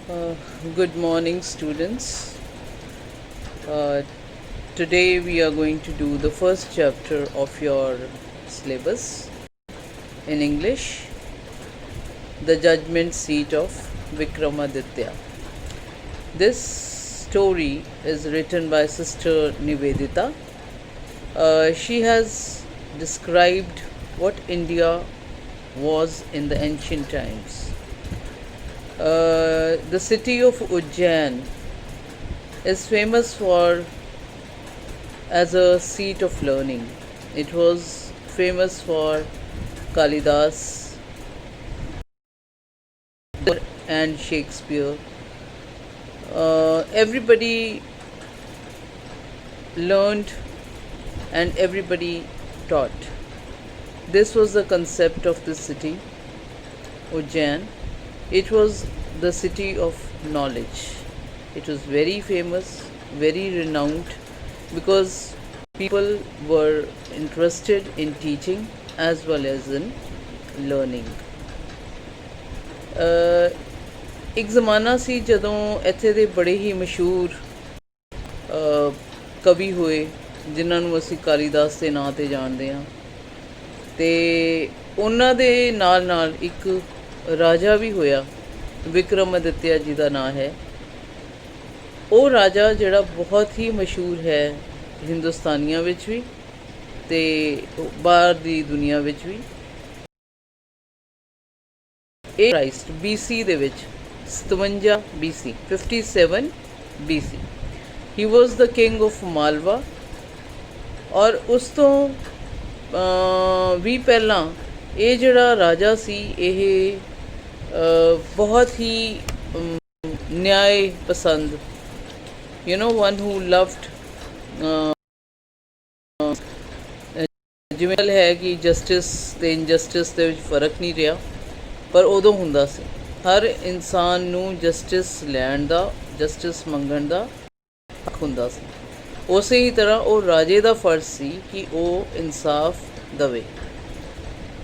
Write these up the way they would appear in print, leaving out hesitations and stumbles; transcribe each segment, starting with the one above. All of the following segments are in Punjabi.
Uh, Good morning, students. Uh, Today we are going to do the first chapter of your syllabus in English, The Judgment Seat of Vikramaditya. This story is written by Sister Nivedita. She has described what India was in the ancient times. The city of Ujjain is famous for as a seat of learning. It was famous for Kalidas and Shakespeare. Everybody learned and everybody taught. This was the concept of this city, Ujjain. It was the city of knowledge. It was very famous, very renowned, because people were interested in teaching as well as in learning. ਇੱਕ ਜ਼ਮਾਨਾ ਸੀ ਜਦੋਂ ਇੱਥੇ ਦੇ ਬੜੇ ਹੀ ਮਸ਼ਹੂਰ ਕਵੀ ਹੋਏ ਜਿਨ੍ਹਾਂ ਨੂੰ ਅਸੀਂ ਕਾਲੀਦਾਸ ਦੇ ਨਾਂ 'ਤੇ ਜਾਣਦੇ ਹਾਂ, ਅਤੇ ਉਹਨਾਂ ਦੇ ਨਾਲ ਨਾਲ ਇੱਕ ਰਾਜਾ ਵੀ ਹੋਇਆ, ਵਿਕਰਮਾਦਿੱਤਿਆ ਜੀ ਦਾ ਨਾਂ ਹੈ। ਉਹ ਰਾਜਾ ਜਿਹੜਾ ਬਹੁਤ ਹੀ ਮਸ਼ਹੂਰ ਹੈ ਹਿੰਦੁਸਤਾਨੀਆਂ ਵਿੱਚ ਵੀ ਅਤੇ ਬਾਹਰ ਦੀ ਦੁਨੀਆ ਵਿੱਚ ਵੀ। ਇਹ ਕ੍ਰਾਈਸਟ BC ਦੇ ਵਿੱਚ 57 BC 57 BC he was the king of Malwa. ਔਰ ਉਸ ਤੋਂ ਵੀ ਪਹਿਲਾਂ ਇਹ ਜਿਹੜਾ ਰਾਜਾ ਸੀ ਇਹ ਬਹੁਤ ਹੀ ਨਿਆਏ ਪਸੰਦ, ਵਨ ਹੂ ਲਵਡ, ਜਿਵੇਂ ਹੈ ਕਿ ਜਸਟਿਸ ਅਤੇ ਇਨਜਸਟਿਸ ਦੇ ਵਿੱਚ ਫਰਕ ਨਹੀਂ ਰਿਹਾ, ਪਰ ਉਦੋਂ ਹੁੰਦਾ ਸੀ। ਹਰ ਇਨਸਾਨ ਨੂੰ ਜਸਟਿਸ ਲੈਣ ਦਾ, ਜਸਟਿਸ ਮੰਗਣ ਦਾ ਹੱਕ ਹੁੰਦਾ ਸੀ। ਉਸੇ ਹੀ ਤਰ੍ਹਾਂ ਉਹ ਰਾਜੇ ਦਾ ਫਰਜ਼ ਸੀ ਕਿ ਉਹ ਇਨਸਾਫ ਦੇਵੇ।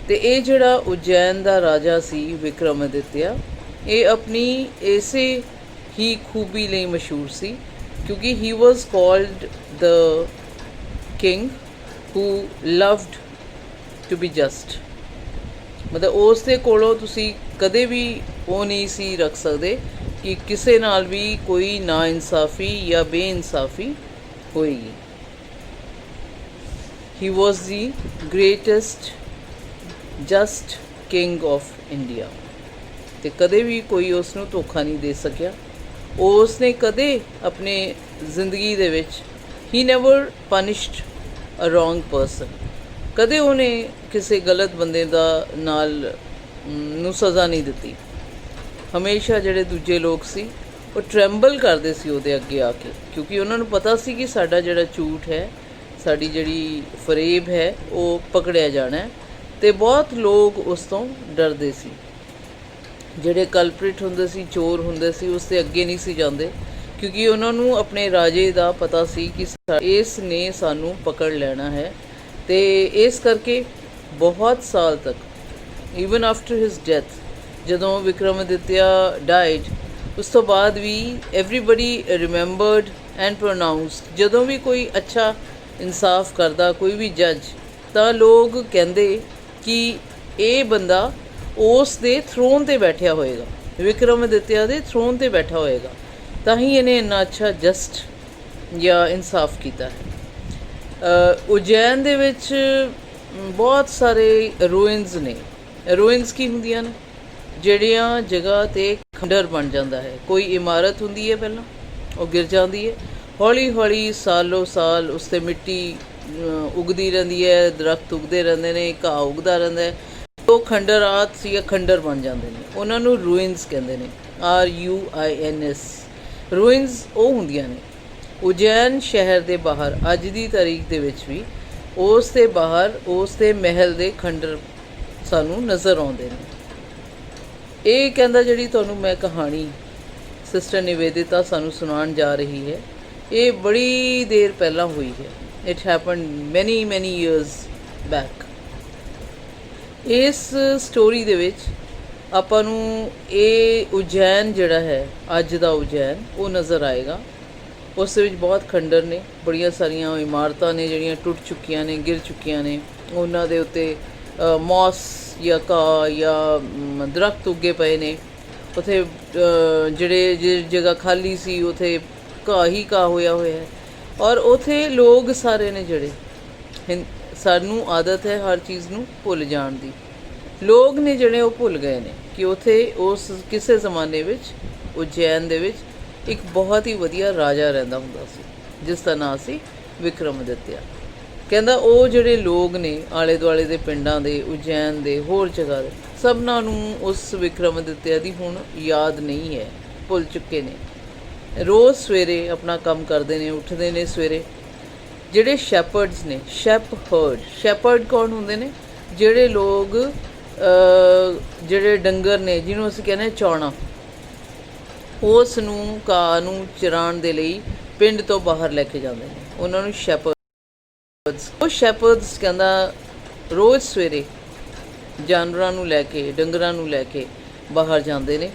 ਅਤੇ ਇਹ ਜਿਹੜਾ ਉਜੈਨ ਦਾ ਰਾਜਾ ਸੀ ਵਿਕਰਮਾਦਿੱਤਿਆ, ਇਹ ਆਪਣੀ ਇਸੇ ਹੀ ਖੂਬੀ ਲਈ ਮਸ਼ਹੂਰ ਸੀ, ਕਿਉਂਕਿ he was called the king who loved to be just. ਮਤਲਬ ਉਸ ਦੇ ਕੋਲੋਂ ਤੁਸੀਂ ਕਦੇ ਵੀ ਉਹ ਨਹੀਂ ਸੀ ਰੱਖ ਸਕਦੇ ਕਿ ਕਿਸੇ ਨਾਲ ਵੀ ਕੋਈ ਨਾਇਨਸਾਫੀ ਜਾਂ ਬੇਇਨਸਾਫੀ ਹੋਏਗੀ। ਹੀ ਵਾਜ਼ ਦੀ greatest just king of India, ਅਤੇ ਕਦੇ ਵੀ ਕੋਈ ਉਸ ਨੂੰ ਧੋਖਾ ਨਹੀਂ ਦੇ ਸਕਿਆ। ਉਸ ਨੇ ਕਦੇ ਆਪਣੇ ਜ਼ਿੰਦਗੀ ਦੇ ਵਿੱਚ ਹੀ ਨੈਵਰ ਪਨਿਸ਼ਡ ਅ ਰੋਂਗ ਪਰਸਨ। ਕਦੇ ਉਹਨੇ ਕਿਸੇ ਗਲਤ ਬੰਦੇ ਦਾ ਨਾਲ ਨੂੰ ਸਜ਼ਾ ਨਹੀਂ ਦਿੱਤੀ। ਹਮੇਸ਼ਾ ਜਿਹੜੇ ਦੂਜੇ ਲੋਕ ਸੀ ਉਹ ਟਰੈਂਬਲ ਕਰਦੇ ਸੀ ਉਹਦੇ ਅੱਗੇ ਆ ਕੇ, ਕਿਉਂਕਿ ਉਹਨਾਂ ਨੂੰ ਪਤਾ ਸੀ ਕਿ ਸਾਡਾ ਜਿਹੜਾ ਝੂਠ ਹੈ, ਸਾਡੀ ਜਿਹੜੀ ਫਰੇਬ ਹੈ, ਉਹ ਪਕੜਿਆ ਜਾਣਾ। ਅਤੇ ਬਹੁਤ ਲੋਕ ਉਸ ਤੋਂ ਡਰਦੇ ਸੀ। ਜਿਹੜੇ ਕਲਪ੍ਰਿਟ ਹੁੰਦੇ ਸੀ, ਚੋਰ ਹੁੰਦੇ ਸੀ, ਉਸ ਦੇ ਅੱਗੇ ਨਹੀਂ ਸੀ ਜਾਂਦੇ, ਕਿਉਂਕਿ ਉਹਨਾਂ ਨੂੰ ਆਪਣੇ ਰਾਜੇ ਦਾ ਪਤਾ ਸੀ ਕਿ ਇਸ ਨੇ ਸਾਨੂੰ ਪਕੜ ਲੈਣਾ ਹੈ। ਅਤੇ ਇਸ ਕਰਕੇ ਬਹੁਤ ਸਾਲ ਤੱਕ, ਈਵਨ ਆਫਟਰ ਹਿਸ ਡੈਥ, ਜਦੋਂ ਵਿਕਰਮਾਦਿੱਤਿਆ ਡਾਈਡ, ਉਸ ਤੋਂ ਬਾਅਦ ਵੀ ਐਵਰੀਬਡੀ ਰਿਮੈਂਬਰਡ ਐਂਡ ਪ੍ਰੋਨਾਊਂਸਡ। ਜਦੋਂ ਵੀ ਕੋਈ ਅੱਛਾ ਇਨਸਾਫ ਕਰਦਾ ਕੋਈ ਵੀ ਜੱਜ, ਤਾਂ ਲੋਕ ਕਹਿੰਦੇ ਕਿ ਇਹ ਬੰਦਾ ਉਸ ਦੇ ਥਰੋਨ 'ਤੇ ਬੈਠਿਆ ਹੋਏਗਾ, ਵਿਕਰਮਾਦਿੱਤਿਆ ਦੇ ਥਰੋਨ 'ਤੇ ਬੈਠਾ ਹੋਏਗਾ, ਤਾਂ ਹੀ ਇਹਨੇ ਇੰਨਾ ਅੱਛਾ ਜਸਟ ਜਾਂ ਇਨਸਾਫ ਕੀਤਾ ਹੈ। ਉਜੈਨ ਦੇ ਵਿੱਚ ਬਹੁਤ ਸਾਰੇ ਰੂਇਨਸ ਨੇ। ਰੂਇਨਸ ਕੀ ਹੁੰਦੀਆਂ ਨੇ? ਜਿਹੜੀਆਂ ਜਗ੍ਹਾ 'ਤੇ ਖੰਡਰ ਬਣ ਜਾਂਦਾ ਹੈ। ਕੋਈ ਇਮਾਰਤ ਹੁੰਦੀ ਹੈ, ਪਹਿਲਾਂ ਉਹ ਗਿਰ ਜਾਂਦੀ ਹੈ, ਹੌਲੀ ਹੌਲੀ ਸਾਲੋ ਸਾਲ ਉਸ 'ਤੇ ਮਿੱਟੀ ਉਗਦੀ ਰਹਿੰਦੀ ਹੈ, ਦਰਖਤ ਉਗਦੇ ਰਹਿੰਦੇ ਨੇ, ਘਾਹ ਉਗਦਾ ਰਹਿੰਦਾ ਹੈ, ਉਹ ਖੰਡਰਾਤ ਜਾਂ ਖੰਡਰ ਬਣ ਜਾਂਦੇ ਨੇ। ਉਹਨਾਂ ਨੂੰ ਰੂਇਨਸ ਕਹਿੰਦੇ ਨੇ, RUINS। ਰੂਇਨਸ ਉਹ ਹੁੰਦੀਆਂ ਨੇ। ਉਜੈਨ ਸ਼ਹਿਰ ਦੇ ਬਾਹਰ ਅੱਜ ਦੀ ਤਾਰੀਖ ਦੇ ਵਿੱਚ ਵੀ ਉਸ ਦੇ ਬਾਹਰ ਉਸ ਦੇ ਮਹਿਲ ਦੇ ਖੰਡਰ ਸਾਨੂੰ ਨਜ਼ਰ ਆਉਂਦੇ ਨੇ। ਇਹ ਕਹਿੰਦਾ ਜਿਹੜੀ ਤੁਹਾਨੂੰ ਮੈਂ ਕਹਾਣੀ ਸਿਸਟਰ ਨਿਵੇਦਿਤਾ ਸਾਨੂੰ ਸੁਣਾਉਣ ਜਾ ਰਹੀ ਹੈ, ਇਹ ਬੜੀ ਦੇਰ ਪਹਿਲਾਂ ਹੋਈ ਹੈ। ਇਟ ਹੈਪਨਡ ਮੈਨੀ years back। ਇਸ ਸਟੋਰੀ ਦੇ ਵਿੱਚ ਆਪਾਂ ਨੂੰ ਇਹ ਉਜੈਨ ਜਿਹੜਾ ਹੈ ਅੱਜ ਦਾ ਉਜੈਨ ਉਹ ਨਜ਼ਰ ਆਏਗਾ। ਉਸ ਦੇ ਵਿੱਚ ਬਹੁਤ ਖੰਡਰ ਨੇ, ਬੜੀਆਂ ਸਾਰੀਆਂ ਇਮਾਰਤਾਂ ਨੇ ਜਿਹੜੀਆਂ ਟੁੱਟ ਚੁੱਕੀਆਂ ਨੇ, ਗਿਰ ਚੁੱਕੀਆਂ ਨੇ। ਉਹਨਾਂ ਦੇ ਉੱਤੇ ਮੌਸ ਜਾਂ ਘਾਹ ਜਾਂ ਦਰਖਤ ਉੱਗੇ ਪਏ ਨੇ। ਉੱਥੇ ਜਿਹੜੀ ਜਗ੍ਹਾ ਖਾਲੀ ਸੀ ਉੱਥੇ ਘਾਹ ਹੀ ਘਾਹ ਹੋਇਆ ਹੈ। ਔਰ ਉੱਥੇ ਲੋਕ ਸਾਰੇ ਨੇ ਜਿਹੜੇ ਸਾਨੂੰ ਆਦਤ ਹੈ ਹਰ ਚੀਜ਼ ਨੂੰ ਭੁੱਲ ਜਾਣ ਦੀ। ਲੋਕ ਨੇ ਜਿਹੜੇ ਉਹ ਭੁੱਲ ਗਏ ਨੇ ਕਿ ਉੱਥੇ ਉਸ ਕਿਸੇ ਜ਼ਮਾਨੇ ਵਿੱਚ ਉਜੈਨ ਦੇ ਵਿੱਚ ਇੱਕ ਬਹੁਤ ਹੀ ਵਧੀਆ ਰਾਜਾ ਰਹਿੰਦਾ ਹੁੰਦਾ ਸੀ ਜਿਸ ਦਾ ਨਾਂ ਸੀ ਵਿਕਰਮਾਦਿੱਤਿਆ। ਕਹਿੰਦਾ ਉਹ ਜਿਹੜੇ ਲੋਕ ਨੇ ਆਲੇ ਦੁਆਲੇ ਦੇ ਪਿੰਡਾਂ ਦੇ, ਉਜੈਨ ਦੇ, ਹੋਰ ਜਗ੍ਹਾ ਦੇ, ਸਭਨਾਂ ਨੂੰ ਉਸ ਵਿਕਰਮਾਦਿੱਤਿਆ ਦੀ ਹੁਣ ਯਾਦ ਨਹੀਂ ਹੈ, ਭੁੱਲ ਚੁੱਕੇ ਨੇ। ਰੋਜ਼ ਸਵੇਰੇ ਆਪਣਾ ਕੰਮ ਕਰਦੇ ਨੇ, ਉੱਠਦੇ ਨੇ ਸਵੇਰੇ। ਜਿਹੜੇ ਸ਼ੈਪਰਡਸ ਨੇ, ਸ਼ੈਪਰਡ ਕੌਣ ਹੁੰਦੇ ਨੇ? ਜਿਹੜੇ ਲੋਕ ਜਿਹੜੇ ਡੰਗਰ ਨੇ ਜਿਹਨੂੰ ਅਸੀਂ ਕਹਿੰਦੇ ਚੌਣਾ, ਉਸ ਨੂੰ ਘਾਹ ਨੂੰ ਚਰਾਉਣ ਦੇ ਲਈ ਪਿੰਡ ਤੋਂ ਬਾਹਰ ਲੈ ਕੇ ਜਾਂਦੇ ਨੇ, ਉਹਨਾਂ ਨੂੰ ਸ਼ੈਪਰਡਸ। ਉਹ ਸ਼ੈਪਰਡਸ ਕਹਿੰਦਾ ਰੋਜ਼ ਸਵੇਰੇ ਜਾਨਵਰਾਂ ਨੂੰ ਲੈ ਕੇ, ਡੰਗਰਾਂ ਨੂੰ ਲੈ ਕੇ ਬਾਹਰ ਜਾਂਦੇ ਨੇ।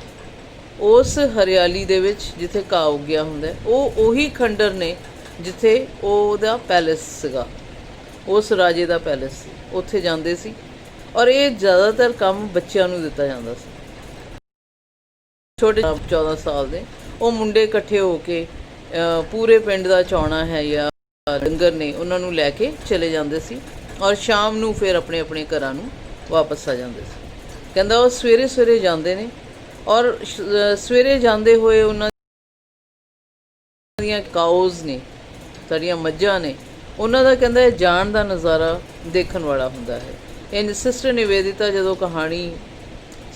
ਉਸ ਹਰਿਆਲੀ ਦੇ ਵਿੱਚ ਜਿੱਥੇ ਘਾਹ ਉੱਗਿਆ ਹੁੰਦਾ, ਉਹ ਉਹੀ ਖੰਡਰ ਨੇ ਜਿੱਥੇ ਉਹਦਾ ਪੈਲੇਸ ਸੀਗਾ, ਉਸ ਰਾਜੇ ਦਾ ਪੈਲੇਸ ਸੀ, ਉੱਥੇ ਜਾਂਦੇ ਸੀ। ਔਰ ਇਹ ਜ਼ਿਆਦਾਤਰ ਕੰਮ ਬੱਚਿਆਂ ਨੂੰ ਦਿੱਤਾ ਜਾਂਦਾ ਸੀ, ਛੋਟੇ 14 ਸਾਲ ਦੇ ਉਹ ਮੁੰਡੇ ਇਕੱਠੇ ਹੋ ਕੇ ਪੂਰੇ ਪਿੰਡ ਦਾ ਚੌਣਾ ਹੈ ਜਾਂ ਡੰਗਰ ਨੇ ਉਹਨਾਂ ਨੂੰ ਲੈ ਕੇ ਚਲੇ ਜਾਂਦੇ ਸੀ ਔਰ ਸ਼ਾਮ ਨੂੰ ਫਿਰ ਆਪਣੇ ਆਪਣੇ ਘਰਾਂ ਨੂੰ ਵਾਪਸ ਆ ਜਾਂਦੇ ਸੀ। ਕਹਿੰਦਾ ਉਹ ਸਵੇਰੇ ਸਵੇਰੇ ਜਾਂਦੇ ਨੇ ਔਰ ਸਵੇਰੇ ਜਾਂਦੇ ਹੋਏ ਉਹਨਾਂ ਦੀਆਂ ਕਾਊਜ਼ ਨੇ, ਸਾਡੀਆਂ ਮੱਝਾਂ ਨੇ, ਉਹਨਾਂ ਦਾ ਕਹਿੰਦਾ ਇਹ ਜਾਣ ਦਾ ਨਜ਼ਾਰਾ ਦੇਖਣ ਵਾਲਾ ਹੁੰਦਾ ਹੈ। ਇਹ ਸਿਸਟਰ ਨਿਵੇਦਿਤਾ ਜਦੋਂ ਕਹਾਣੀ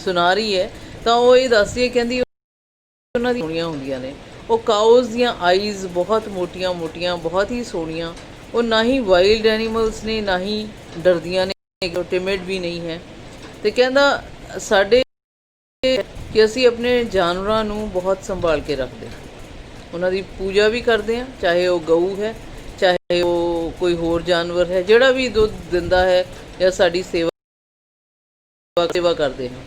ਸੁਣਾ ਰਹੀ ਹੈ ਤਾਂ ਉਹ ਇਹ ਦੱਸਦੀ ਹੈ, ਕਹਿੰਦੀ ਉਹਨਾਂ ਦੀਆਂ ਸੋਹਣੀਆਂ ਹੁੰਦੀਆਂ ਨੇ ਉਹ ਕਾਊਜ਼ ਦੀਆਂ ਆਈਜ਼, ਬਹੁਤ ਮੋਟੀਆਂ ਮੋਟੀਆਂ, ਬਹੁਤ ਹੀ ਸੋਹਣੀਆਂ। ਉਹ ਨਾ ਹੀ ਵਾਈਲਡ ਐਨੀਮਲਸ ਨੇ, ਨਾ ਹੀ ਡਰਦੀਆਂ ਨੇ, ਟਿਮਿਡ ਵੀ ਨਹੀਂ ਹੈ। ਅਤੇ ਕਹਿੰਦਾ ਸਾਡੇ ਕਿ ਅਸੀਂ ਆਪਣੇ ਜਾਨਵਰਾਂ ਨੂੰ ਬਹੁਤ ਸੰਭਾਲ ਕੇ ਰੱਖਦੇ ਹਾਂ, ਉਹਨਾਂ ਦੀ ਪੂਜਾ ਵੀ ਕਰਦੇ ਹਾਂ, ਚਾਹੇ ਉਹ ਗਊ ਹੈ, ਚਾਹੇ ਉਹ ਕੋਈ ਹੋਰ ਜਾਨਵਰ ਹੈ ਜਿਹੜਾ ਵੀ ਦੁੱਧ ਦਿੰਦਾ ਹੈ ਜਾਂ ਸਾਡੀ ਸੇਵਾ ਕਰਦੇ ਹਾਂ।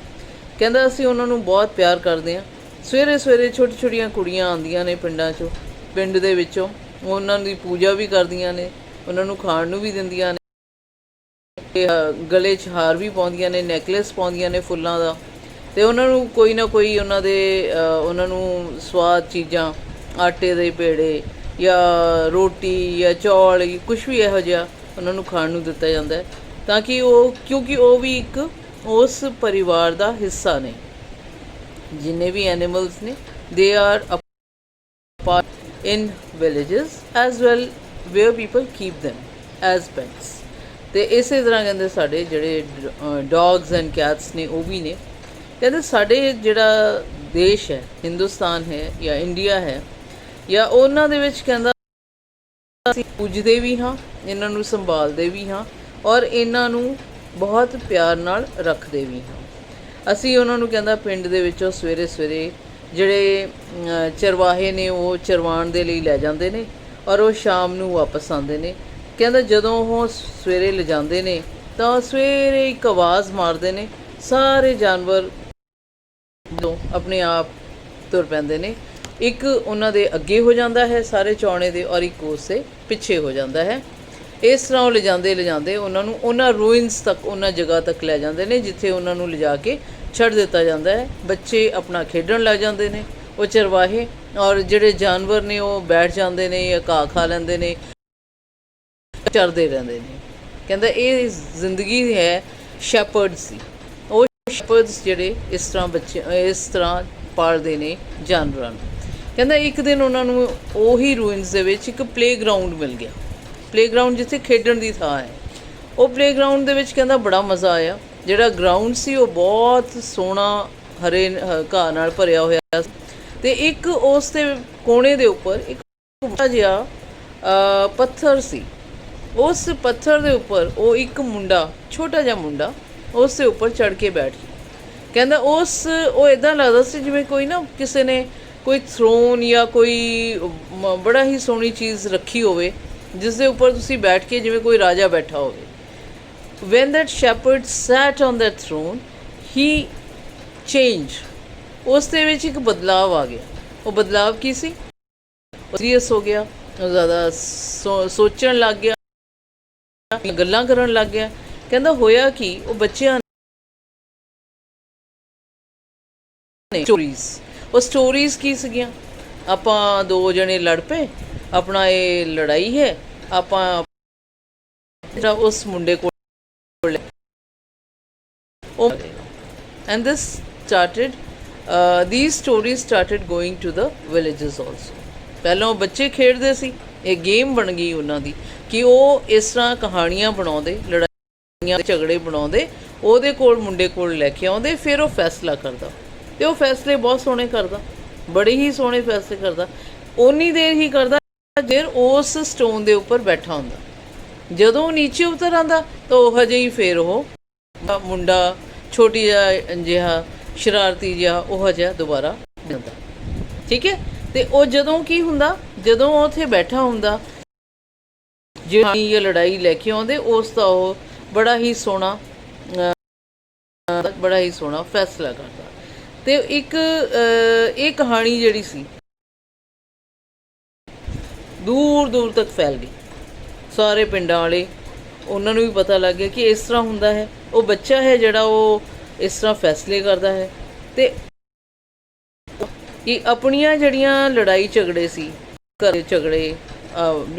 ਕਹਿੰਦਾ ਅਸੀਂ ਉਹਨਾਂ ਨੂੰ ਬਹੁਤ ਪਿਆਰ ਕਰਦੇ ਹਾਂ। ਸਵੇਰੇ ਸਵੇਰੇ ਛੋਟੀ ਛੋਟੀਆਂ ਕੁੜੀਆਂ ਆਉਂਦੀਆਂ ਨੇ ਪਿੰਡਾਂ 'ਚੋਂ, ਪਿੰਡ ਦੇ ਵਿੱਚੋਂ, ਉਹਨਾਂ ਦੀ ਪੂਜਾ ਵੀ ਕਰਦੀਆਂ ਨੇ, ਉਹਨਾਂ ਨੂੰ ਖਾਣ ਨੂੰ ਵੀ ਦਿੰਦੀਆਂ ਨੇ, ਗਲੇ 'ਚ ਹਾਰ ਵੀ ਪਾਉਂਦੀਆਂ ਨੇ, ਨੈਕਲੈਸ ਪਾਉਂਦੀਆਂ ਨੇ ਫੁੱਲਾਂ ਦਾ। ਅਤੇ ਉਹਨਾਂ ਨੂੰ ਕੋਈ ਨਾ ਕੋਈ ਉਹਨਾਂ ਨੂੰ ਸਵਾਦ ਚੀਜ਼ਾਂ, ਆਟੇ ਦੇ ਪੇੜੇ ਜਾਂ ਰੋਟੀ ਜਾਂ ਚੌਲ, ਕੁਛ ਵੀ ਇਹੋ ਜਿਹਾ ਉਹਨਾਂ ਨੂੰ ਖਾਣ ਨੂੰ ਦਿੱਤਾ ਜਾਂਦਾ ਹੈ ਤਾਂ ਕਿ ਕਿਉਂਕਿ ਉਹ ਵੀ ਇੱਕ ਉਸ ਪਰਿਵਾਰ ਦਾ ਹਿੱਸਾ ਨੇ। ਜਿੰਨੇ ਵੀ ਐਨੀਮਲਸ ਨੇ they are a part in villages as well where people keep them as pets. ਅਤੇ ਇਸੇ ਤਰ੍ਹਾਂ ਕਹਿੰਦੇ ਸਾਡੇ ਜਿਹੜੇ ਡੌਗਸ ਐਂਡ ਕੈਟਸ ਨੇ ਉਹ ਵੀ ਨੇ। ਕਹਿੰਦੇ ਸਾਡੇ ਜਿਹੜਾ ਦੇਸ਼ ਹੈ, ਹਿੰਦੁਸਤਾਨ ਹੈ ਜਾਂ ਇੰਡੀਆ ਹੈ, ਜਾਂ ਉਹਨਾਂ ਦੇ ਵਿੱਚ ਕਹਿੰਦਾ ਅਸੀਂ ਪੂਜਦੇ ਵੀ ਹਾਂ, ਇਹਨਾਂ ਨੂੰ ਸੰਭਾਲਦੇ ਵੀ ਹਾਂ ਔਰ ਇਹਨਾਂ ਨੂੰ ਬਹੁਤ ਪਿਆਰ ਨਾਲ ਰੱਖਦੇ ਵੀ ਹਾਂ। ਅਸੀਂ ਉਹਨਾਂ ਨੂੰ ਕਹਿੰਦਾ ਪਿੰਡ ਦੇ ਵਿੱਚੋਂ ਸਵੇਰੇ ਸਵੇਰੇ ਜਿਹੜੇ ਚਰਵਾਹੇ ਨੇ ਉਹ ਚਰਵਾਉਣ ਦੇ ਲਈ ਲੈ ਜਾਂਦੇ ਨੇ ਔਰ ਉਹ ਸ਼ਾਮ ਨੂੰ ਵਾਪਸ ਆਉਂਦੇ ਨੇ। ਕਹਿੰਦਾ ਜਦੋਂ ਉਹ ਸਵੇਰੇ ਲਿਜਾਂਦੇ ਨੇ ਤਾਂ ਸਵੇਰੇ ਇੱਕ ਆਵਾਜ਼ ਮਾਰਦੇ ਨੇ, ਸਾਰੇ ਜਾਨਵਰ ਜਦੋਂ ਆਪਣੇ ਆਪ ਤੁਰ ਪੈਂਦੇ ਨੇ। ਇੱਕ ਉਹਨਾਂ ਦੇ ਅੱਗੇ ਹੋ ਜਾਂਦਾ ਹੈ ਸਾਰੇ ਚੌਣੇ ਦੇ ਔਰ ਇੱਕ ਉਸੇ ਪਿੱਛੇ ਹੋ ਜਾਂਦਾ ਹੈ। ਇਸ ਤਰ੍ਹਾਂ ਉਹ ਲਿਜਾਂਦੇ ਉਹਨਾਂ ਨੂੰ ਉਹਨਾਂ ਰੂਇਨਸ ਤੱਕ, ਉਹਨਾਂ ਜਗ੍ਹਾ ਤੱਕ ਲੈ ਜਾਂਦੇ ਨੇ ਜਿੱਥੇ ਉਹਨਾਂ ਨੂੰ ਲਿਜਾ ਕੇ ਛੱਡ ਦਿੱਤਾ ਜਾਂਦਾ ਹੈ। ਬੱਚੇ ਆਪਣਾ ਖੇਡਣ ਲੱਗ ਜਾਂਦੇ ਨੇ, ਉਹ ਚਰਵਾਹੇ, ਔਰ ਜਿਹੜੇ ਜਾਨਵਰ ਨੇ ਉਹ ਬੈਠ ਜਾਂਦੇ ਨੇ ਜਾਂ ਘਾਹ ਖਾ ਲੈਂਦੇ ਨੇ, ਚਰਦੇ ਰਹਿੰਦੇ ਨੇ। ਕਹਿੰਦਾ ਇਹ ਜ਼ਿੰਦਗੀ ਹੈ ਸ਼ੈਪਰਡਸ ਦੀ। ਉਹ ਸ਼ੈਪਰਡਸ ਜਿਹੜੇ ਇਸ ਤਰ੍ਹਾਂ ਪਾਲਦੇ ਨੇ ਜਾਨਵਰਾਂ ਨੂੰ। ਕਹਿੰਦਾ ਇੱਕ ਦਿਨ ਉਹਨਾਂ ਨੂੰ ਉਹੀ ਰੂਇਨਸ ਦੇ ਵਿੱਚ ਇੱਕ ਪਲੇਗਰਾਊਂਡ ਮਿਲ ਗਿਆ, ਪਲੇਗਰਾਊਂਡ ਜਿੱਥੇ ਖੇਡਣ ਦੀ ਥਾਂ ਹੈ। ਉਹ ਪਲੇਗਰਾਊਂਡ ਦੇ ਵਿੱਚ ਕਹਿੰਦਾ ਬੜਾ ਮਜ਼ਾ ਆਇਆ। ਜਿਹੜਾ ਗਰਾਊਂਡ ਸੀ ਉਹ ਬਹੁਤ ਸੋਹਣਾ ਹਰੇ ਘਾਹ ਨਾਲ ਭਰਿਆ ਹੋਇਆ ਸੀ ਅਤੇ ਇੱਕ ਉਸ ਦੇ ਕੋਣੇ ਦੇ ਉੱਪਰ ਇੱਕ ਛੋਟਾ ਜਿਹਾ ਪੱਥਰ ਸੀ। ਉਸ ਪੱਥਰ ਦੇ ਉੱਪਰ ਉਹ ਇੱਕ ਮੁੰਡਾ, ਛੋਟਾ ਜਿਹਾ ਮੁੰਡਾ, ਉਸ ਦੇ ਉੱਪਰ ਚੜ੍ਹ ਕੇ ਬੈਠ ਗਿਆ। ਕਹਿੰਦਾ ਉਹ ਇੱਦਾਂ ਲੱਗਦਾ ਸੀ ਜਿਵੇਂ ਕੋਈ ਨਾ ਕਿਸੇ ਨੇ ਕੋਈ ਥਰੋਨ ਜਾਂ ਕੋਈ ਬੜਾ ਹੀ ਸੋਹਣੀ ਚੀਜ਼ ਰੱਖੀ ਹੋਵੇ ਜਿਸ ਦੇ ਉੱਪਰ ਤੁਸੀਂ ਬੈਠ ਕੇ ਜਿਵੇਂ ਕੋਈ ਰਾਜਾ ਬੈਠਾ ਹੋਵੇ। When that shepherd sat on that throne, he change, ਉਸ ਦੇ ਵਿੱਚ ਇੱਕ ਬਦਲਾਵ ਆ ਗਿਆ। ਉਹ ਬਦਲਾਵ ਕੀ ਸੀ? ਸੀਰੀਅਸ ਹੋ ਗਿਆ, ਉਹ ਜ਼ਿਆਦਾ ਸੋਚਣ ਲੱਗ ਗਿਆ, ਗੱਲਾਂ ਕਰਨ ਲੱਗ ਗਿਆ। ਕਹਿੰਦਾ ਹੋਇਆ ਕਿ ਉਹ ਬੱਚਿਆਂ ਨੇ ਸਟੋਰੀਜ਼, ਉਹ ਸਟੋਰੀਜ਼ ਕੀ ਸੀਗੀਆਂ? ਆਪਾਂ ਦੋ ਜਣੇ ਲੜ ਪਏ, ਆਪਣਾ ਇਹ ਲੜਾਈ ਹੈ, ਆਪਾਂ ਉਸ ਮੁੰਡੇ ਕੋਲ and this started these stories started going to the villages also। ਪਹਿਲਾਂ ਉਹ ਬੱਚੇ ਖੇਡਦੇ ਸੀ, ਇਹ ਗੇਮ ਬਣ ਗਈ ਉਹਨਾਂ ਦੀ ਕਿ ਉਹ ਇਸ ਤਰ੍ਹਾਂ ਕਹਾਣੀਆਂ ਬਣਾਉਂਦੇ, ਲੜਾਈਆਂ ਝਗੜੇ ਬਣਾਉਂਦੇ, ਉਹਦੇ ਕੋਲ ਮੁੰਡੇ ਕੋਲ ਲੈ ਕੇ ਆਉਂਦੇ, ਫਿਰ ਉਹ ਫੈਸਲਾ ਕਰਦਾ। ਅਤੇ ਉਹ ਫੈਸਲੇ ਬਹੁਤ ਸੋਹਣੇ ਕਰਦਾ, ਬੜੇ ਹੀ ਸੋਹਣੇ ਫੈਸਲੇ ਕਰਦਾ। ਓਨੀ ਦੇਰ ਹੀ ਕਰਦਾ ਦੇਰ ਉਸ ਸਟੋਨ ਦੇ ਉੱਪਰ ਬੈਠਾ ਹੁੰਦਾ। ਜਦੋਂ ਨੀਚੇ ਉਤਰ ਆਉਂਦਾ ਤਾਂ ਉਹ ਹਜੇ ਹੀ ਫਿਰ ਉਹ ਮੁੰਡਾ ਛੋਟੀ ਜਿਹਾ ਸ਼ਰਾਰਤੀ ਜਿਹਾ ਉਹ ਜਿਹਾ ਦੁਬਾਰਾ ਜਾਂਦਾ। ਠੀਕ ਹੈ। ਅਤੇ ਉਹ ਜਦੋਂ ਕੀ ਹੁੰਦਾ, ਜਦੋਂ ਉਹ ਉੱਥੇ ਬੈਠਾ ਹੁੰਦਾ, ਜਿਹੜੀ ਇਹ ਲੜਾਈ ਲੈ ਕੇ ਆਉਂਦੇ, ਉਸ ਦਾ ਉਹ ਬੜਾ ਹੀ ਸੋਹਣਾ ਫੈਸਲਾ ਕਰਦਾ। ਅਤੇ ਇੱਕ ਇਹ ਕਹਾਣੀ ਜਿਹੜੀ ਸੀ ਦੂਰ ਦੂਰ ਤੱਕ ਫੈਲ ਗਈ। ਸਾਰੇ ਪਿੰਡਾਂ ਵਾਲੇ, ਉਹਨਾਂ ਨੂੰ ਵੀ ਪਤਾ ਲੱਗ ਗਿਆ ਕਿ ਇਸ ਤਰ੍ਹਾਂ ਹੁੰਦਾ ਹੈ। ਉਹ ਬੱਚਾ ਹੈ ਜਿਹੜਾ ਉਹ ਇਸ ਤਰ੍ਹਾਂ ਫੈਸਲੇ ਕਰਦਾ ਹੈ। ਅਤੇ ਇਹ ਆਪਣੀਆਂ ਜਿਹੜੀਆਂ ਲੜਾਈ ਝਗੜੇ ਸੀ, ਘਰ ਝਗੜੇ,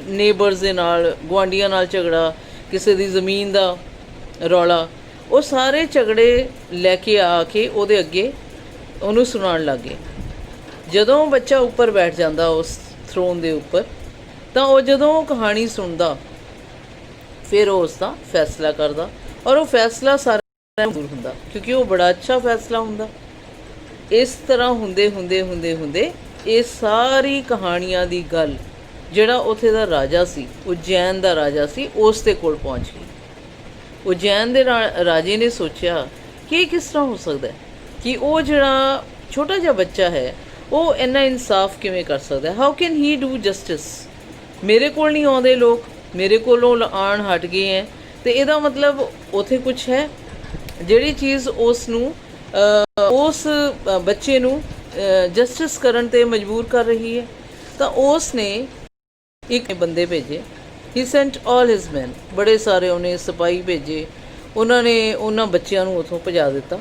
ਨੇਬਰਸ ਦੇ ਨਾਲ, ਗੁਆਂਢੀਆਂ ਨਾਲ ਝਗੜਾ, ਕਿਸੇ ਦੀ ਜ਼ਮੀਨ ਦਾ ਰੌਲਾ, ਉਹ ਸਾਰੇ ਝਗੜੇ ਲੈ ਕੇ ਆ ਕੇ ਉਹਦੇ ਅੱਗੇ ਉਹਨੂੰ ਸੁਣਾਉਣ ਲੱਗ ਗਏ। ਜਦੋਂ ਬੱਚਾ ਉੱਪਰ ਬੈਠ ਜਾਂਦਾ ਉਸ ਥਰੋਨ ਦੇ ਉੱਪਰ, ਤਾਂ ਉਹ ਜਦੋਂ ਉਹ ਕਹਾਣੀ ਸੁਣਦਾ, ਫਿਰ ਉਹ ਉਸ ਦਾ ਫੈਸਲਾ ਕਰਦਾ। ਔਰ ਉਹ ਫੈਸਲਾ ਸਾਰਿਆਂ ਨੂੰ ਮਨਜ਼ੂਰ ਹੁੰਦਾ, ਕਿਉਂਕਿ ਉਹ ਬੜਾ ਅੱਛਾ ਫੈਸਲਾ ਹੁੰਦਾ। ਇਸ ਤਰ੍ਹਾਂ ਹੁੰਦੇ ਹੁੰਦੇ ਹੁੰਦੇ ਹੁੰਦੇ ਇਹ ਸਾਰੀ ਕਹਾਣੀਆਂ ਦੀ ਗੱਲ ਜਿਹੜਾ ਉੱਥੇ ਦਾ ਰਾਜਾ ਸੀ, ਉਜੈਨ ਦਾ ਰਾਜਾ ਸੀ, ਉਸ ਦੇ ਕੋਲ ਪਹੁੰਚ ਗਈ। ਉਜੈਨ ਦੇ ਰਾਜੇ ਨੇ ਸੋਚਿਆ ਕਿ ਇਹ ਕਿਸ ਤਰ੍ਹਾਂ ਹੋ ਸਕਦਾ ਹੈ ਕਿ ਉਹ ਜਿਹੜਾ ਛੋਟਾ ਜਿਹਾ ਬੱਚਾ ਹੈ ਉਹ ਇੰਨਾ ਇਨਸਾਫ ਕਿਵੇਂ ਕਰ ਸਕਦਾ? How can he do justice? ਮੇਰੇ ਕੋਲ ਨਹੀਂ ਆਉਂਦੇ ਲੋਕ, ਮੇਰੇ ਕੋਲੋਂ ਆਉਣ ਹਟ ਗਏ ਹੈ, ਅਤੇ ਇਹਦਾ ਮਤਲਬ ਉੱਥੇ ਕੁਛ ਹੈ। ਜਿਹੜੀ ਚੀਜ਼ ਉਸ ਨੂੰ ਉਸ ਬੱਚੇ ਨੂੰ ਜਸਟਿਸ ਕਰਨ 'ਤੇ ਮਜਬੂਰ ਕਰ ਰਹੀ ਹੈ। ਤਾਂ ਉਸ ਨੇ ਇੱਕ ਬੰਦੇ ਭੇਜੇ, ਹੀ ਸੈਂਟ ਆਲ ਹਿਜ਼ ਮੈਨ, ਬੜੇ ਸਾਰੇ ਉਹਨੇ ਸਿਪਾਹੀ ਭੇਜੇ। ਉਹਨਾਂ ਨੇ ਉਹਨਾਂ ਬੱਚਿਆਂ ਨੂੰ ਉੱਥੋਂ ਭਜਾ ਦਿੱਤਾ,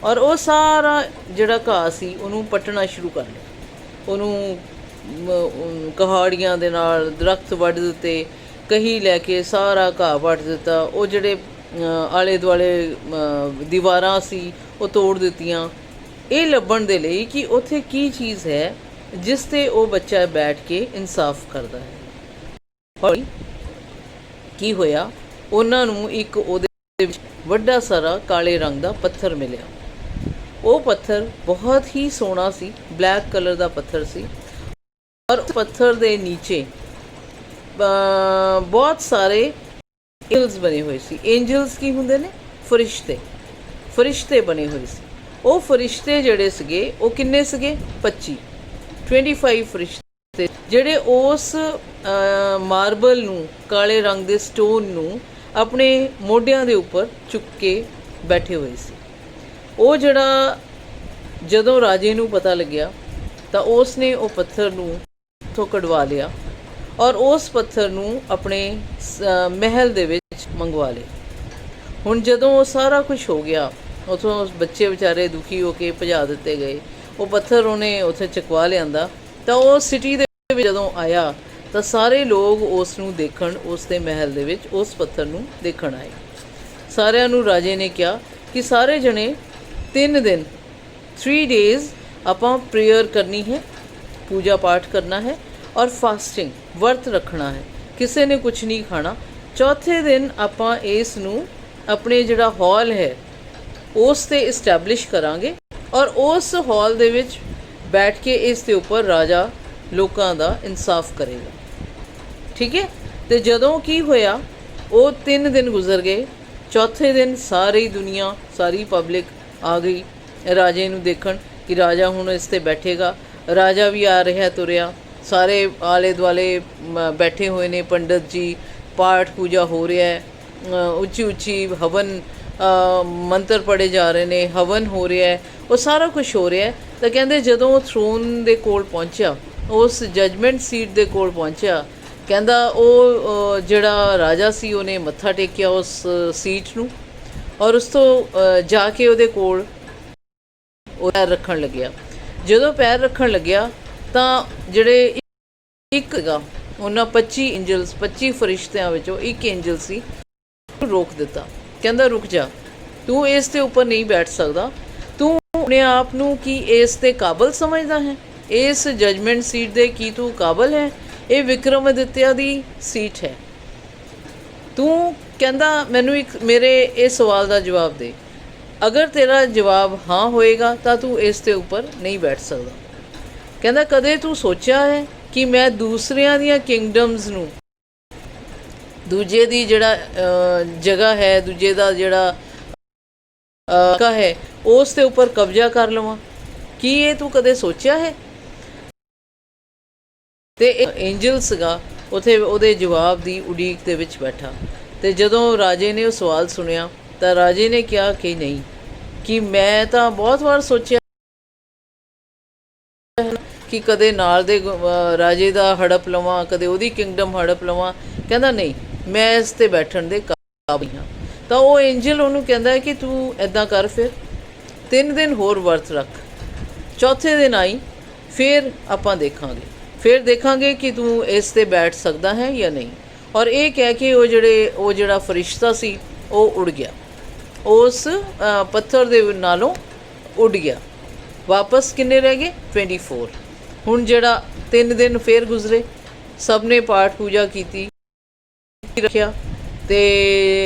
ਔਰ ਉਹ ਸਾਰਾ ਜਿਹੜਾ ਘਾਹ ਸੀ ਉਹਨੂੰ ਪੱਟਣਾ ਸ਼ੁਰੂ ਕਰ ਲਿਆ। ਉਹਨੂੰ ਕਹਾੜੀਆਂ ਦੇ ਨਾਲ ਦਰਖਤ ਵੱਢ ਦਿੱਤੇ, ਕਹੀ ਲੈ ਕੇ ਸਾਰਾ ਘਾਹ ਵੱਢ ਦਿੱਤਾ। ਉਹ ਜਿਹੜੇ ਆਲੇ ਦੁਆਲੇ ਦੀਵਾਰਾਂ ਸੀ ਉਹ ਤੋੜ ਦਿੱਤੀਆਂ, ਇਹ ਲੱਭਣ ਦੇ ਲਈ ਕਿ ਉੱਥੇ ਕੀ ਚੀਜ਼ ਹੈ ਜਿਸ 'ਤੇ ਉਹ ਬੱਚਾ ਬੈਠ ਕੇ ਇਨਸਾਫ ਕਰਦਾ ਹੈ। ਔਰ ਕੀ ਹੋਇਆ, ਉਹਨਾਂ ਨੂੰ ਇੱਕ ਉਹਦੇ ਵਿੱਚ ਵੱਡਾ ਸਾਰਾ ਕਾਲੇ ਰੰਗ ਦਾ ਪੱਥਰ ਮਿਲਿਆ। ਉਹ ਪੱਥਰ ਬਹੁਤ ਹੀ ਸੋਹਣਾ ਸੀ, ਬਲੈਕ ਕਲਰ ਦਾ ਪੱਥਰ ਸੀ। ਔਰ ਪੱਥਰ ਦੇ ਨੀਚੇ ਬਹੁਤ ਸਾਰੇ ਐਂਜਲਸ ਬਣੇ ਹੋਏ ਸੀ। ਐਂਜਲਸ ਕੀ ਹੁੰਦੇ ਨੇ? ਫਰਿਸ਼ਤੇ, ਫਰਿਸ਼ਤੇ ਬਣੇ ਹੋਏ ਸੀ। ਉਹ ਫਰਿਸ਼ਤੇ ਜਿਹੜੇ ਸੀਗੇ ਉਹ ਕਿੰਨੇ ਸੀਗੇ? 25 ਫਰਿਸ਼ਤੇ, ਜਿਹੜੇ ਉਸ ਮਾਰਬਲ ਨੂੰ, ਕਾਲੇ ਰੰਗ ਦੇ ਸਟੋਨ ਨੂੰ ਆਪਣੇ ਮੋਢਿਆਂ ਦੇ ਉੱਪਰ ਚੁੱਕ ਕੇ ਬੈਠੇ ਹੋਏ ਸੀ। ਉਹ ਜਿਹੜਾ ਜਦੋਂ ਰਾਜੇ ਨੂੰ ਪਤਾ ਲੱਗਿਆ ਤਾਂ ਉਸ ਨੇ ਉਹ ਪੱਥਰ ਨੂੰ ਉੱਥੋਂ ਕਢਵਾ ਲਿਆ ਔਰ ਉਸ ਪੱਥਰ ਨੂੰ ਆਪਣੇ ਮਹਿਲ ਦੇ ਵਿੱਚ ਮੰਗਵਾ ਲਿਆ। ਹੁਣ ਜਦੋਂ ਉਹ ਸਾਰਾ ਕੁਝ ਹੋ ਗਿਆ, ਉੱਥੋਂ ਬੱਚੇ ਵਿਚਾਰੇ ਦੁਖੀ ਹੋ ਕੇ ਭਜਾ ਦਿੱਤੇ ਗਏ। ਉਹ ਪੱਥਰ ਉਹਨੇ ਉੱਥੇ ਚੁਕਵਾ ਲਿਆਂਦਾ, ਤਾਂ ਉਹ ਸਿਟੀ ਦੇ ਵਿੱਚ ਜਦੋਂ ਆਇਆ ਤਾਂ ਸਾਰੇ ਲੋਕ ਉਸ ਨੂੰ ਦੇਖਣ, ਉਸ ਦੇ ਮਹਿਲ ਦੇ ਵਿੱਚ ਉਸ ਪੱਥਰ ਨੂੰ ਦੇਖਣ ਆਏ। ਸਾਰਿਆਂ ਨੂੰ ਰਾਜੇ ਨੇ ਕਿਹਾ ਕਿ ਸਾਰੇ ਜਣੇ 3 ਦਿਨ 3 days ਆਪਾਂ ਪ੍ਰੇਅਰ ਕਰਨੀ ਹੈ, ਪੂਜਾ ਪਾਠ ਕਰਨਾ ਹੈ ਔਰ ਫਾਸਟਿੰਗ, ਵਰਤ ਰੱਖਣਾ ਹੈ, ਕਿਸੇ ਨੇ ਕੁਝ ਨਹੀਂ ਖਾਣਾ। ਚੌਥੇ ਦਿਨ ਆਪਾਂ ਇਸ ਨੂੰ ਆਪਣੇ ਜਿਹੜਾ ਹਾਲ ਹੈ ਉਸ 'ਤੇ ਇਸਟੈਬਲਿਸ਼ ਕਰਾਂਗੇ ਔਰ ਉਸ ਹਾਲ ਦੇ ਵਿੱਚ ਬੈਠ ਕੇ ਇਸ ਦੇ ਉੱਪਰ ਰਾਜਾ ਲੋਕਾਂ ਦਾ ਇਨਸਾਫ ਕਰੇਗਾ। ਠੀਕ ਹੈ। ਅਤੇ ਜਦੋਂ ਕੀ ਹੋਇਆ, ਉਹ 3 ਦਿਨ ਗੁਜ਼ਰ ਗਏ। ਚੌਥੇ ਦਿਨ ਸਾਰੀ ਦੁਨੀਆ, ਸਾਰੀ ਪਬਲਿਕ ਆ ਗਈ ਰਾਜੇ ਨੂੰ ਦੇਖਣ ਕਿ ਰਾਜਾ ਹੁਣ ਇਸ 'ਤੇ ਬੈਠੇਗਾ। ਰਾਜਾ ਵੀ ਆ ਰਿਹਾ ਤੁਰਿਆ, ਸਾਰੇ ਆਲੇ ਦੁਆਲੇ ਬੈਠੇ ਹੋਏ ਨੇ ਪੰਡਤ ਜੀ, ਪਾਠ ਪੂਜਾ ਹੋ ਰਿਹਾ ਹੈ, ਉੱਚੀ ਉੱਚੀ ਹਵਨ ਮੰਤਰ ਪੜ੍ਹੇ ਜਾ ਰਹੇ ਨੇ, ਹਵਨ ਹੋ ਰਿਹਾ ਹੈ, ਉਹ ਸਾਰਾ ਕੁਝ ਹੋ ਰਿਹਾ ਹੈ। ਤਾਂ ਕਹਿੰਦੇ ਜਦੋਂ ਉਹ ਥਰੋਨ ਦੇ ਕੋਲ ਪਹੁੰਚਿਆ, ਉਸ ਜਜਮੈਂਟ ਸੀਟ ਦੇ ਕੋਲ ਪਹੁੰਚਿਆ, ਕਹਿੰਦਾ ਉਹ ਜਿਹੜਾ ਰਾਜਾ ਸੀ ਉਹਨੇ ਮੱਥਾ ਟੇਕਿਆ ਉਸ ਸੀਟ ਨੂੰ, ਔਰ ਉਸ ਤੋਂ ਜਾ ਕੇ ਉਹਦੇ ਕੋਲ ਉਹ ਪੈਰ ਰੱਖਣ ਲੱਗਿਆ। ਜਦੋਂ ਪੈਰ ਰੱਖਣ ਲੱਗਿਆ ਤਾਂ ਜਿਹੜੇ ਇੱਕ ਹੈਗਾ ਉਹਨਾਂ 25 ਐਂਜਲਸ, 25 ਫਰਿਸ਼ਤਿਆਂ ਵਿੱਚੋਂ ਇੱਕ ਐਂਜਲ ਸੀ, ਰੋਕ ਦਿੱਤਾ। ਕਹਿੰਦਾ ਰੁਕ ਜਾ, ਤੂੰ ਇਸ ਦੇ ਉੱਪਰ ਨਹੀਂ ਬੈਠ ਸਕਦਾ। ਤੂੰ ਆਪਣੇ ਆਪ ਨੂੰ ਕੀ ਇਸ ਦੇ ਕਾਬਲ ਸਮਝਦਾ ਹੈ? ਇਸ ਜਜਮੈਂਟ ਸੀਟ ਦੇ ਕੀ ਤੂੰ ਕਾਬਲ ਹੈ? ਇਹ ਵਿਕਰਮਾਦਿੱਤਿਆ ਦੀ ਸੀਟ ਹੈ। ਤੂੰ ਕਹਿੰਦਾ ਮੈਨੂੰ ਇੱਕ ਮੇਰੇ ਇਹ ਸਵਾਲ ਦਾ ਜਵਾਬ ਦੇ। ਅਗਰ ਤੇਰਾ ਜਵਾਬ ਹਾਂ ਹੋਏਗਾ ਤਾਂ ਤੂੰ ਇਸ ਦੇ ਉੱਪਰ ਨਹੀਂ ਬੈਠ ਸਕਦਾ। ਕਹਿੰਦਾ ਕਦੇ ਤੂੰ ਸੋਚਿਆ ਹੈ ਕਿ ਮੈਂ ਦੂਸਰਿਆਂ ਦੀਆਂ ਕਿੰਗਡਮਸ ਨੂੰ, ਦੂਜੇ ਦੀ ਜਿਹੜਾ ਜਗ੍ਹਾ ਹੈ, ਦੂਜੇ ਦਾ ਜਿਹੜਾ ਹੈ, ਉਸ ਦੇ ਉੱਪਰ ਕਬਜ਼ਾ ਕਰ ਲਵਾਂ? ਕੀ ਇਹ ਤੂੰ ਕਦੇ ਸੋਚਿਆ ਹੈ? ਤੇ ਐਂਜਲ ਸੀਗਾ ਉੱਥੇ ਉਹਦੇ ਜਵਾਬ ਦੀ ਉਡੀਕ ਦੇ ਵਿੱਚ ਬੈਠਾ। ਤੇ ਜਦੋਂ ਰਾਜੇ ਨੇ ਉਹ ਸਵਾਲ ਸੁਣਿਆ ਤਾਂ ਰਾਜੇ ਨੇ ਕਿਹਾ ਕਿ ਨਹੀਂ, ਕਿ ਮੈਂ ਤਾਂ ਬਹੁਤ ਵਾਰ ਸੋਚਿਆ ਕਿ ਕਦੇ ਨਾਲ ਦੇ ਰਾਜੇ ਦਾ ਹੜਪ ਲਵਾਂ, ਕਦੇ ਉਹਦੀ ਕਿੰਗਡਮ ਹੜਪ ਲਵਾਂ। ਕਹਿੰਦਾ ਨਹੀਂ, ਮੈਂ ਇਸ 'ਤੇ ਬੈਠਣ ਦੇ ਕਾਬਿਲ ਹਾਂ। ਤਾਂ ਉਹ ਐਂਜਲ ਉਹਨੂੰ ਕਹਿੰਦਾ ਹੈ ਕਿ ਤੂੰ ਇੱਦਾਂ ਕਰ, ਫਿਰ 3 ਦਿਨ ਹੋਰ ਵਰਤ ਰੱਖ, ਚੌਥੇ ਦਿਨ ਆਈ, ਫਿਰ ਆਪਾਂ ਦੇਖਾਂਗੇ, ਫਿਰ ਦੇਖਾਂਗੇ ਕਿ ਤੂੰ ਇਸ 'ਤੇ ਬੈਠ ਸਕਦਾ ਹੈ ਜਾਂ ਨਹੀਂ। ਔਰ ਇਹ ਕਹਿ ਕੇ ਉਹ ਜਿਹੜਾ ਫਰਿਸ਼ਤਾ ਸੀ ਉਹ ਉੜ ਗਿਆ, ਉਸ ਪੱਥਰ ਦੇ ਨਾਲੋਂ ਉੱਡ ਗਿਆ। ਵਾਪਸ ਕਿੰਨੇ ਰਹਿ ਗਏ? 24। ਹੁਣ ਜਿਹੜਾ 3 ਦਿਨ ਫਿਰ ਗੁਜ਼ਰੇ, ਸਭ ਨੇ ਪਾਠ ਪੂਜਾ ਕੀਤੀ, ਰੱਖਿਆ, ਤੇ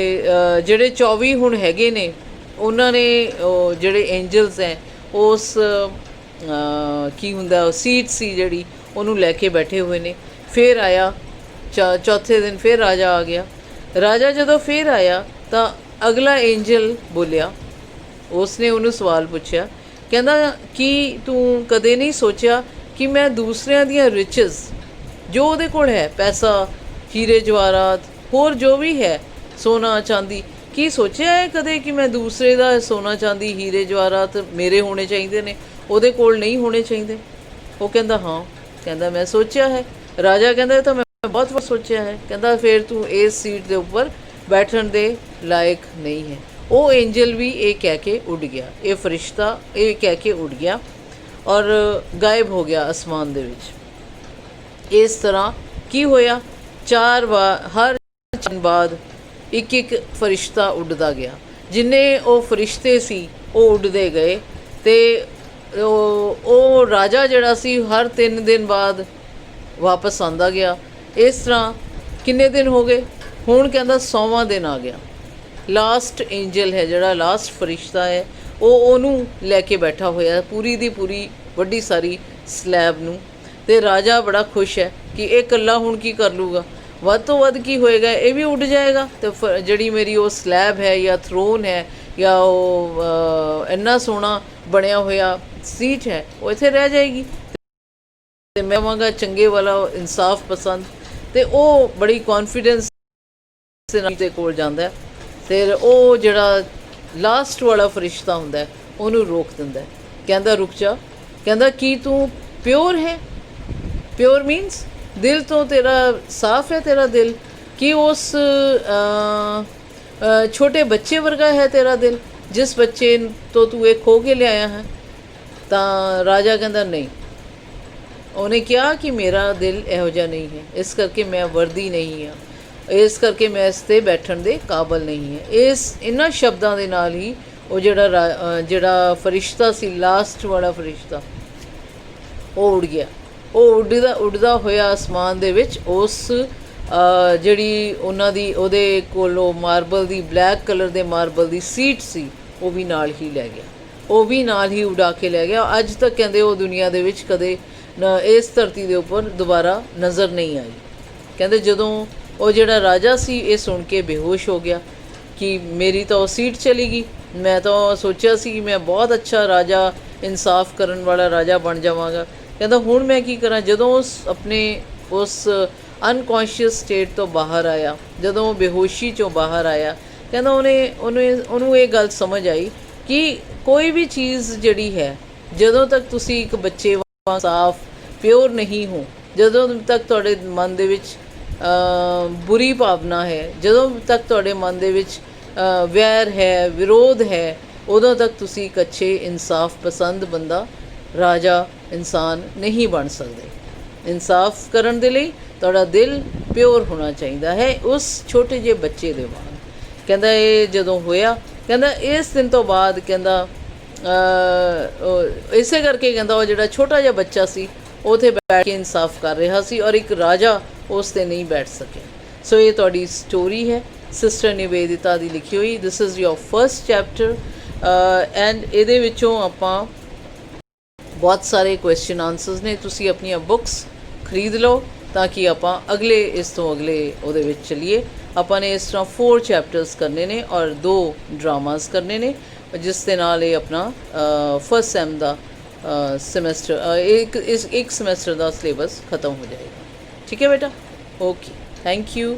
ਜਿਹੜੇ 24 ਹੁਣ ਹੈਗੇ ਨੇ ਉਹਨਾਂ ਨੇ ਜਿਹੜੇ ਐਂਜਲਸ ਹੈ ਉਸ ਕੀ ਹੁੰਦਾ ਸੀਟ ਸੀ ਜਿਹੜੀ, ਉਹਨੂੰ ਲੈ ਕੇ ਬੈਠੇ ਹੋਏ ਨੇ। ਫਿਰ ਆਇਆ ਚੌਥੇ ਦਿਨ, ਫਿਰ ਰਾਜਾ ਆ ਗਿਆ। ਰਾਜਾ ਜਦੋਂ ਫਿਰ ਆਇਆ ਤਾਂ ਅਗਲਾ ਐਂਜਲ ਬੋਲਿਆ, ਉਸਨੇ ਉਹਨੂੰ ਸਵਾਲ ਪੁੱਛਿਆ, ਕਹਿੰਦਾ ਕਿ ਤੂੰ ਕਦੇ ਨਹੀਂ ਸੋਚਿਆ ਕਿ ਮੈਂ ਦੂਸਰਿਆਂ ਦੀਆਂ ਰਿਚਸ, ਜੋ ਉਹਦੇ ਕੋਲ ਹੈ, ਪੈਸਾ, ਹੀਰੇ ਜਵਾਹਰਾਤ, ਹੋਰ ਜੋ ਵੀ ਹੈ, ਸੋਨਾ ਚਾਂਦੀ, ਕੀ ਸੋਚਿਆ ਹੈ ਕਦੇ ਕਿ ਮੈਂ ਦੂਸਰੇ ਦਾ ਸੋਨਾ ਚਾਂਦੀ, ਹੀਰੇ ਜਵਾਹਰਾਤ ਮੇਰੇ ਹੋਣੇ ਚਾਹੀਦੇ ਨੇ, ਉਹਦੇ ਕੋਲ ਨਹੀਂ ਹੋਣੇ ਚਾਹੀਦੇ? ਉਹ ਕਹਿੰਦਾ ਹਾਂ। ਕਹਿੰਦਾ ਮੈਂ ਸੋਚਿਆ ਹੈ। ਰਾਜਾ ਕਹਿੰਦਾ ਤਾਂ ਮੈਂ ਬਹੁਤ ਵਾਰ ਸੋਚਿਆ ਹੈ। ਕਹਿੰਦਾ ਫਿਰ ਤੂੰ ਇਸ ਸੀਟ ਦੇ ਉੱਪਰ ਬੈਠਣ ਦੇ ਲਾਇਕ ਨਹੀਂ ਹੈ। ਉਹ ਐਂਜਲ ਵੀ ਇਹ ਕਹਿ ਕੇ ਉੱਡ ਗਿਆ, ਇਹ ਫਰਿਸ਼ਤਾ ਇਹ ਕਹਿ ਕੇ ਉੱਡ ਗਿਆ ਔਰ ਗਾਇਬ ਹੋ ਗਿਆ ਅਸਮਾਨ ਦੇ ਵਿੱਚ। ਇਸ ਤਰ੍ਹਾਂ ਕੀ ਹੋਇਆ? 4 ਵਾਰ, ਹਰ ਦਿਨ ਬਾਅਦ ਇੱਕ ਫਰਿਸ਼ਤਾ ਉੱਡਦਾ ਗਿਆ। ਜਿੰਨੇ ਉਹ ਫਰਿਸ਼ਤੇ ਸੀ ਉਹ ਉੱਡਦੇ ਗਏ, ਤੇ ਉਹ ਰਾਜਾ ਜਿਹੜਾ ਸੀ ਹਰ 3 ਦਿਨ ਬਾਅਦ ਵਾਪਸ ਆਉਂਦਾ ਗਿਆ। ਇਸ ਤਰ੍ਹਾਂ ਕਿੰਨੇ ਦਿਨ ਹੋ ਗਏ? ਹੁਣ ਕਹਿੰਦਾ 100ਵਾਂ ਦਿਨ ਆ ਗਿਆ। ਲਾਸਟ ਐਂਜਲ ਹੈ ਜਿਹੜਾ ਲਾਸਟ ਫਰਿਸ਼ਤਾ ਹੈ, ਉਹਨੂੰ ਲੈ ਕੇ ਬੈਠਾ ਹੋਇਆ ਪੂਰੀ ਦੀ ਪੂਰੀ ਵੱਡੀ ਸਾਰੀ ਸਲੈਬ ਨੂੰ। ਤੇ ਰਾਜਾ ਬੜਾ ਖੁਸ਼ ਹੈ ਕਿ ਇਹ ਇਕੱਲਾ ਹੁਣ ਕੀ ਕਰ ਲੂਗਾ, ਵੱਧ ਤੋਂ ਵੱਧ ਕੀ ਹੋਏਗਾ, ਇਹ ਵੀ ਉੱਡ ਜਾਏਗਾ। ਤੇ ਜਿਹੜੀ ਮੇਰੀ ਉਹ ਸਲੈਬ ਹੈ ਜਾਂ ਥਰੋਨ ਹੈ ਜਾਂ ਉਹ ਇੰਨਾ ਸੋਹਣਾ ਬਣਿਆ ਹੋਇਆ ਸੀਟ ਹੈ, ਉਹ ਇੱਥੇ ਰਹਿ ਜਾਏਗੀ। ਤੇ ਮੈਂ ਕਹਾਂਗਾ ਚੰਗੇ ਵਾਲਾ, ਇਨਸਾਫ ਪਸੰਦ। ਤੇ ਉਹ ਬੜੀ ਕੌਨਫੀਡੈਂਸ ਦੇ ਕੋਲ ਜਾਂਦਾ, ਤੇ ਉਹ ਜਿਹੜਾ ਲਾਸਟ ਵਾਲਾ ਫਰਿਸ਼ਤਾ ਹੁੰਦਾ ਉਹਨੂੰ ਰੋਕ ਦਿੰਦਾ। ਕਹਿੰਦਾ ਰੁਕ ਜਾ। ਕਹਿੰਦਾ ਕੀ ਤੂੰ ਪਿਓਰ ਹੈ? ਪਿਓਰ ਮੀਨਸ ਦਿਲ ਤੋਂ ਤੇਰਾ ਸਾਫ਼ ਹੈ ਤੇਰਾ ਦਿਲ? ਕਿ ਉਸ ਛੋਟੇ ਬੱਚੇ ਵਰਗਾ ਹੈ ਤੇਰਾ ਦਿਲ, ਜਿਸ ਬੱਚੇ ਤੋਂ ਤੂੰ ਇਹ ਖੋ ਕੇ ਲਿਆਇਆ ਹੈ? ਤਾਂ ਰਾਜਾ ਕਹਿੰਦਾ ਨਹੀਂ। ਉਹਨੇ ਕਿਹਾ ਕਿ ਮੇਰਾ ਦਿਲ ਇਹੋ ਜਿਹਾ ਨਹੀਂ ਹੈ, ਇਸ ਕਰਕੇ ਮੈਂ ਵਰਦੀ ਨਹੀਂ ਹਾਂ, ਇਸ ਕਰਕੇ ਮੈਂ ਇਸ 'ਤੇ ਬੈਠਣ ਦੇ ਕਾਬਲ ਨਹੀਂ ਹੈ। ਇਹਨਾਂ ਸ਼ਬਦਾਂ ਦੇ ਨਾਲ ਹੀ ਉਹ ਜਿਹੜਾ ਫਰਿਸ਼ਤਾ ਸੀ, ਲਾਸਟ ਵਾਲਾ ਫਰਿਸ਼ਤਾ, ਉਹ ਉੱਡ ਗਿਆ। ਉਹ ਉੱਡਦਾ ਹੋਇਆ ਅਸਮਾਨ ਦੇ ਵਿੱਚ ਉਸ ਜਿਹੜੀ ਉਹਨਾਂ ਦੀ ਉਹਦੇ ਕੋਲੋਂ ਮਾਰਬਲ ਦੀ, ਬਲੈਕ ਕਲਰ ਦੇ ਮਾਰਬਲ ਦੀ ਸੀਟ ਸੀ, ਉਹ ਵੀ ਨਾਲ ਹੀ ਲੈ ਗਿਆ, ਉਹ ਵੀ ਨਾਲ ਹੀ ਉਡਾ ਕੇ ਲੈ ਗਿਆ। ਅੱਜ ਤੱਕ ਕਹਿੰਦੇ ਉਹ ਦੁਨੀਆ ਦੇ ਵਿੱਚ ਕਦੇ ਇਸ ਧਰਤੀ ਦੇ ਉੱਪਰ ਦੁਬਾਰਾ ਨਜ਼ਰ ਨਹੀਂ ਆਈ। ਕਹਿੰਦੇ ਜਦੋਂ ਉਹ ਜਿਹੜਾ ਰਾਜਾ ਸੀ ਇਹ ਸੁਣ ਕੇ ਬੇਹੋਸ਼ ਹੋ ਗਿਆ ਕਿ ਮੇਰੀ ਤਾਂ ਉਹ ਸੀਟ ਚਲੀ ਗਈ, ਮੈਂ ਤਾਂ ਸੋਚਿਆ ਸੀ ਕਿ ਮੈਂ ਬਹੁਤ ਅੱਛਾ ਰਾਜਾ, ਇਨਸਾਫ ਕਰਨ ਵਾਲਾ ਰਾਜਾ ਬਣ ਜਾਵਾਂਗਾ। ਕਹਿੰਦਾ ਹੁਣ ਮੈਂ ਕੀ ਕਰਾਂ? ਜਦੋਂ ਉਸ ਅਨਕੌਂਸ਼ੀਅਸ ਸਟੇਟ ਤੋਂ ਬਾਹਰ ਆਇਆ, ਜਦੋਂ ਉਹ ਬੇਹੋਸ਼ੀ 'ਚੋਂ ਬਾਹਰ ਆਇਆ, ਕਹਿੰਦਾ ਉਹਨੂੰ ਇਹ ਗੱਲ ਸਮਝ ਆਈ ਕਿ ਕੋਈ ਵੀ ਚੀਜ਼ ਜਿਹੜੀ ਹੈ, ਜਦੋਂ ਤੱਕ ਤੁਸੀਂ ਇੱਕ ਬੱਚੇ ਵਾਂਗ ਸਾਫ਼ ਪਿਓਰ ਨਹੀਂ ਹੋ, ਜਦੋਂ ਤੱਕ ਤੁਹਾਡੇ ਮਨ ਦੇ ਵਿੱਚ ਬੁਰੀ ਭਾਵਨਾ ਹੈ, ਜਦੋਂ ਤੱਕ ਤੁਹਾਡੇ ਮਨ ਦੇ ਵਿੱਚ ਵੈਰ ਹੈ, ਵਿਰੋਧ ਹੈ, ਉਦੋਂ ਤੱਕ ਤੁਸੀਂ ਇੱਕ ਅੱਛੇ ਇਨਸਾਫ ਪਸੰਦ ਬੰਦਾ, ਰਾਜਾ ਇਨਸਾਨ ਨਹੀਂ ਬਣ ਸਕਦੇ। ਇਨਸਾਫ ਕਰਨ ਦੇ ਲਈ ਤੁਹਾਡਾ ਦਿਲ ਪਿਓਰ ਹੋਣਾ ਚਾਹੀਦਾ ਹੈ, ਉਸ ਛੋਟੇ ਜਿਹੇ ਬੱਚੇ ਦੇ ਵਾਂਗ। ਕਹਿੰਦਾ ਇਹ ਜਦੋਂ ਹੋਇਆ, ਕਹਿੰਦਾ ਇਸ ਦਿਨ ਤੋਂ ਬਾਅਦ, ਕਹਿੰਦਾ ਇਸੇ ਕਰਕੇ ਕਹਿੰਦਾ ਉਹ ਜਿਹੜਾ ਛੋਟਾ ਜਿਹਾ ਬੱਚਾ ਸੀ ਉੱਥੇ ਬੈਠ ਕੇ ਇਨਸਾਫ ਕਰ ਰਿਹਾ ਸੀ ਔਰ ਇੱਕ ਰਾਜਾ ਉਸ 'ਤੇ ਨਹੀਂ ਬੈਠ ਸਕਿਆ। ਸੋ ਇਹ ਤੁਹਾਡੀ ਸਟੋਰੀ ਹੈ ਸਿਸਟਰ ਨਿਵੇਦਿਤਾ ਦੀ ਲਿਖੀ ਹੋਈ। This is your first chapter and ਇਹਦੇ ਵਿੱਚੋਂ ਆਪਾਂ ਬਹੁਤ ਸਾਰੇ ਕੁਐਸਚਨ ਆਨਸਰਸ ਨੇ। ਤੁਸੀਂ ਆਪਣੀਆਂ ਬੁੱਕਸ ਖਰੀਦ ਲਓ ਤਾਂ ਕਿ ਆਪਾਂ ਇਸ ਤੋਂ ਅਗਲੇ ਉਹਦੇ ਵਿੱਚ ਚੱਲੀਏ। ਆਪਾਂ ਨੇ ਇਸ ਤਰ੍ਹਾਂ 4 ਚੈਪਟਰਸ ਕਰਨੇ ਨੇ ਔਰ 2 ਡਰਾਮਾਸ ਕਰਨੇ ਨੇ, ਜਿਸ ਦੇ ਨਾਲ ਇਹ ਆਪਣਾ ਫਸਟ ਸੈਮ ਦਾ ਸਮੈਸਟਰ ਇੱਕ ਸਮੈਸਟਰ ਦਾ ਸਿਲੇਬਸ ਖਤਮ ਹੋ ਜਾਏਗਾ। ਠੀਕ ਹੈ ਬੇਟਾ, ਓਕੇ, ਥੈਂਕ ਯੂ।